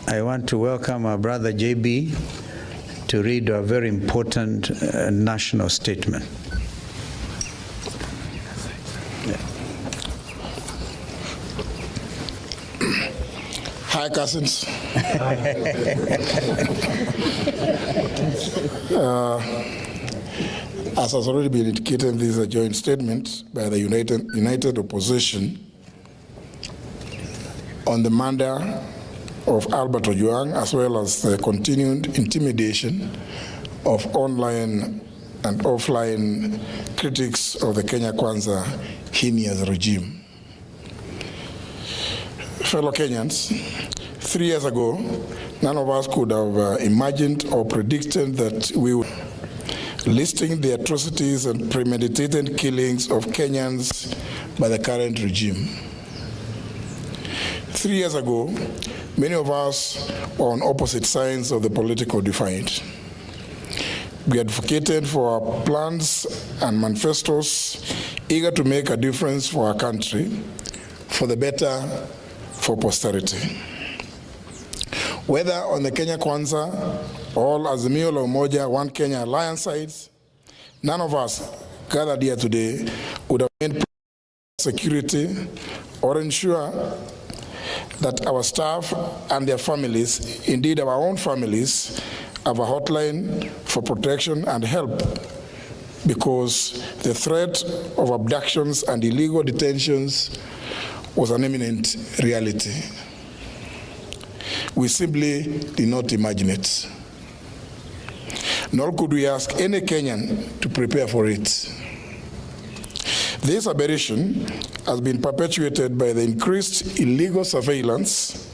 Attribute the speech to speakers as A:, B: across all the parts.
A: I want to welcome our brother JB to read a very important national statement.
B: Hi, cousins. As has already been indicated, this is a joint statement by the United Opposition on the murder of Albert Jang, as well as the continued intimidation of online and offline critics of the Kenya Kwanza heinous regime. Fellow Kenyans, 3 years ago, none of us could have imagined or predicted that we would listing the atrocities and premeditated killings of Kenyans by the current regime. 3 years ago, many of us were on opposite sides of the political divide. We advocated for our plans and manifestos, eager to make a difference for our country, for the better, for posterity. Whether on the Kenya Kwanza, all Azimio la Umoja, One Kenya Alliance sides, none of us gathered here today would have made security or ensure that our staff and their families, indeed our own families, have a hotline for protection and help, because the threat of abductions and illegal detentions was an imminent reality. We simply did not imagine it. Nor could we ask any Kenyan to prepare for it. This aberration has been perpetuated by the increased illegal surveillance,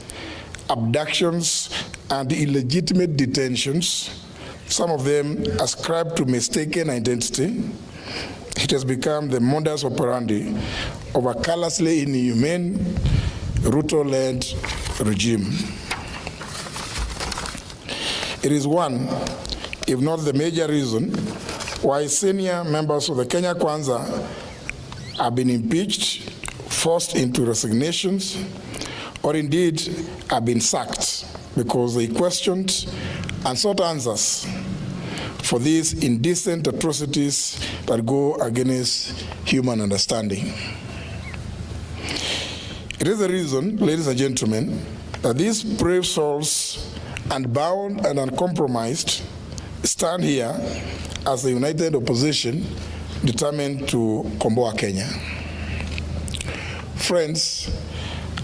B: abductions, and illegitimate detentions, some of them ascribed to mistaken identity. It has become the modus operandi of a callously inhumane, Ruto-led regime. It is one, if not the major reason, why senior members of the Kenya Kwanza have been impeached, forced into resignations, or indeed have been sacked because they questioned and sought answers for these indecent atrocities that go against human understanding. It is the reason, ladies and gentlemen, that these brave souls, unbound and uncompromised, stand here as the united opposition determined to komboa Kenya. Friends,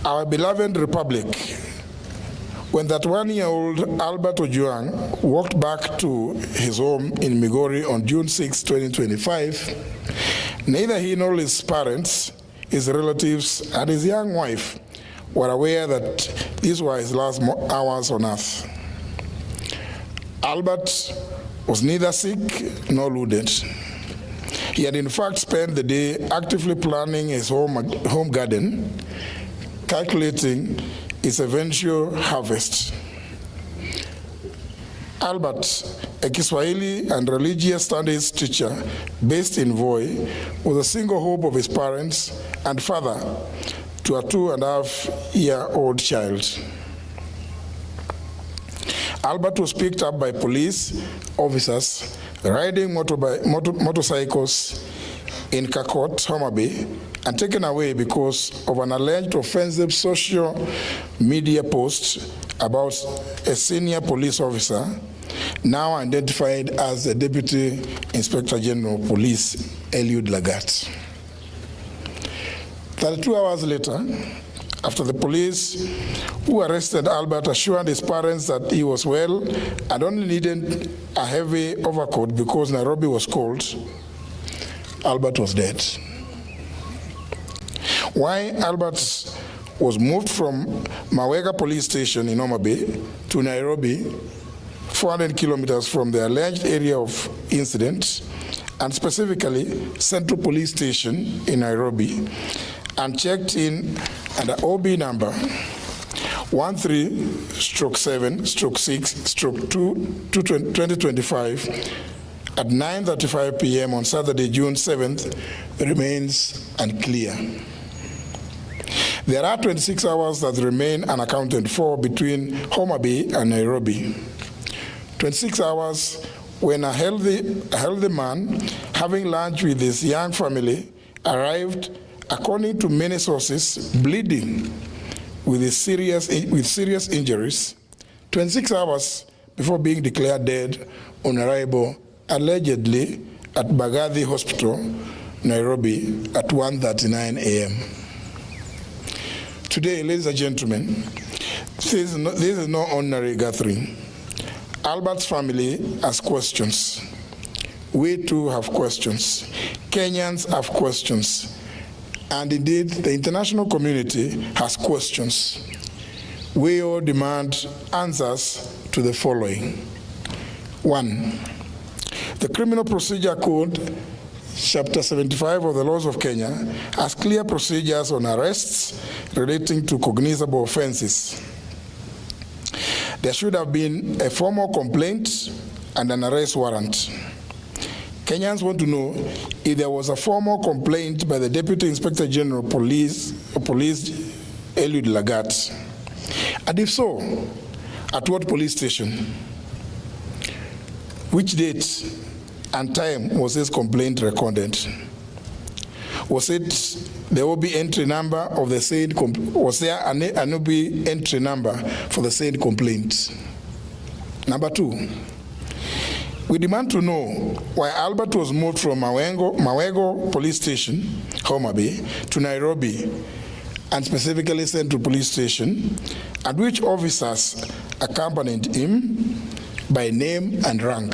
B: our beloved republic, when that 1-year-old Albert Ojwang walked back to his home in Migori on June 6, 2025, neither he nor his parents, his relatives, and his young wife were aware that these were his last hours on earth. Albert was neither sick nor wounded. He had in fact spent the day actively planning his home garden, calculating its eventual harvest. Albert, a Kiswahili and religious studies teacher based in Voi, was a single hope of his parents and father to a 2.5-year-old child. Albert was picked up by police officers riding motorcycles in Kakot, Homa Bay, and taken away because of an alleged offensive social media post about a senior police officer, now identified as the Deputy Inspector General of Police, Eliud Lagat. 32 hours later, after the police who arrested Albert assured his parents that he was well and only needed a heavy overcoat because Nairobi was cold, Albert was dead. Why Albert was moved from Mawega police station in Homa Bay to Nairobi, 400 kilometers from the alleged area of incident, and specifically Central Police Station in Nairobi, and checked in under OB number 13/7/6/2/2025 at 9:35 p.m. on Saturday, June 7th, remains unclear. There are 26 hours that remain unaccounted for between Homa Bay and Nairobi. 26 hours when a healthy man, having lunch with his young family, arrived, according to many sources, bleeding with serious injuries, 26 hours before being declared dead on arrival, allegedly at Bagathi Hospital, Nairobi, at 1:39 a.m. Today, ladies and gentlemen, this is no ordinary gathering. Albert's family has questions. We too have questions. Kenyans have questions. And indeed, the international community has questions. We all demand answers to the following. 1, the Criminal Procedure Code, Chapter 75 of the laws of Kenya, has clear procedures on arrests relating to cognizable offenses. There should have been a formal complaint and an arrest warrant. Kenyans want to know if there was a formal complaint by the Deputy Inspector General Police Eliud Lagat. And if so, at what police station? Which date and time was this complaint recorded? Was it the OB entry number of the said was there an OB entry number for the said complaint? Number 2, we demand to know why Albert was moved from Mawego Police Station, Homa Bay, to Nairobi, and specifically Central Police Station, and which officers accompanied him by name and rank.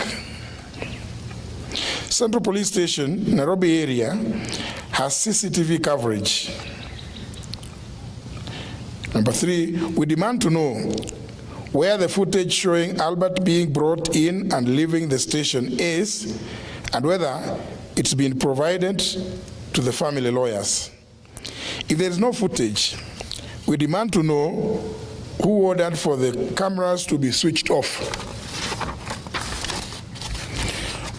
B: Central Police Station, Nairobi area, has CCTV coverage. Number 3, we demand to know where the footage showing Albert being brought in and leaving the station is, and whether it's been provided to the family lawyers. If there is no footage, we demand to know who ordered for the cameras to be switched off.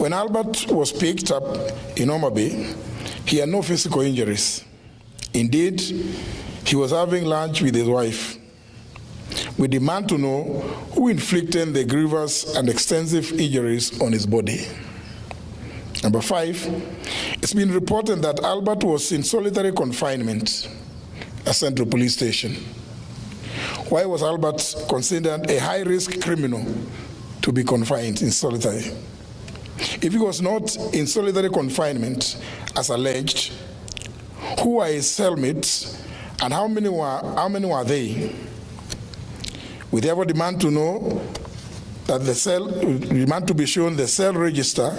B: When Albert was picked up in Homa Bay, he had no physical injuries. Indeed, he was having lunch with his wife. We demand to know who inflicted the grievous and extensive injuries on his body. Number 5, it's been reported that Albert was in solitary confinement at Central Police Station. Why was Albert considered a high-risk criminal to be confined in solitary? If he was not in solitary confinement, as alleged, who are his cellmates and how many were they? We therefore demand to know that demand to be shown the cell register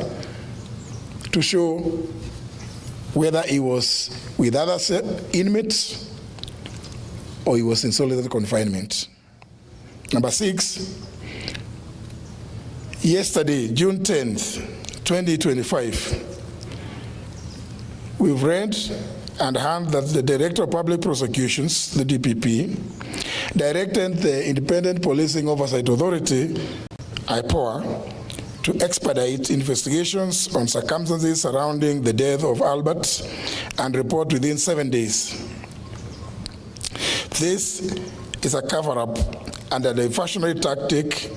B: to show whether he was with other inmates or he was in solitary confinement. Number 6, yesterday, June 10th, 2025, we've read and heard that the Director of Public Prosecutions, the DPP, directed the Independent Policing Oversight Authority, IPOA, to expedite investigations on circumstances surrounding the death of Albert and report within 7 days. This is a cover-up and a diversionary tactic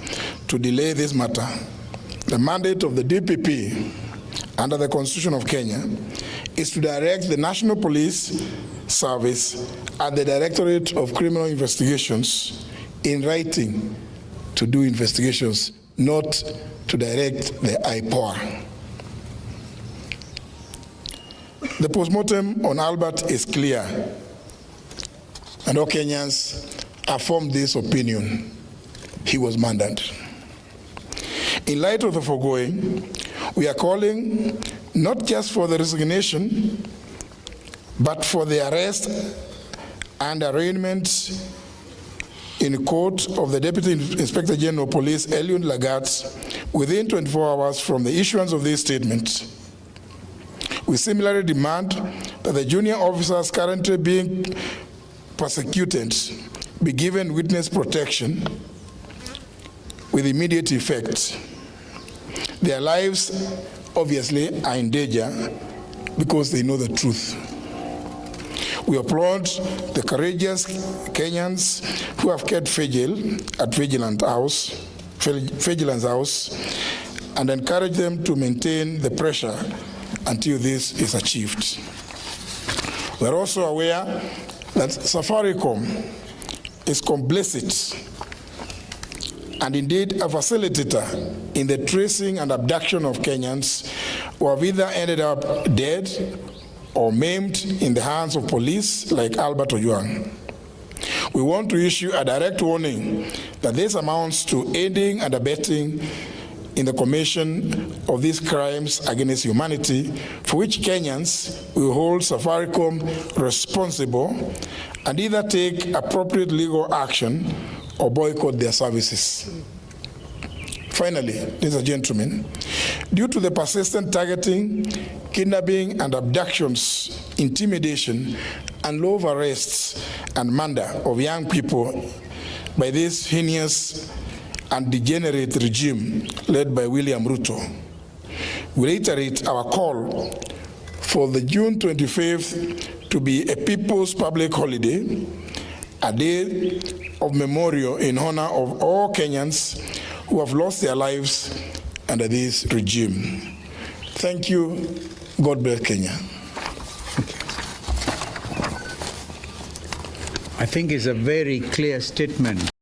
B: to delay this matter. The mandate of the DPP under the Constitution of Kenya is to direct the National Police Service and the Directorate of Criminal Investigations in writing to do investigations, not to direct the IPOA. The postmortem on Albert is clear, and all Kenyans have formed this opinion. He was murdered. In light of the foregoing, we are calling not just for the resignation, but for the arrest and arraignment in court of the Deputy Inspector General of Police, Eliud Lagat, within 24 hours from the issuance of this statement. We similarly demand that the junior officers currently being persecuted be given witness protection with immediate effect. Their lives, obviously, are in danger because they know the truth. We applaud the courageous Kenyans who have kept vigil at Vigilance House and encourage them to maintain the pressure until this is achieved. We are also aware that Safaricom is complicit and indeed a facilitator in the tracing and abduction of Kenyans who have either ended up dead or maimed in the hands of police like Albert Jang. We want to issue a direct warning that this amounts to aiding and abetting in the commission of these crimes against humanity, for which Kenyans will hold Safaricom responsible and either take appropriate legal action or boycott their services. Finally, ladies and gentlemen, due to the persistent targeting, kidnapping and abductions, intimidation, and love arrests and murder of young people by this heinous and degenerate regime led by William Ruto, we reiterate our call for the June 25th to be a people's public holiday, a day of memorial in honor of all Kenyans who have lost their lives under this regime. Thank you. God bless Kenya.
A: I think it's a very clear statement.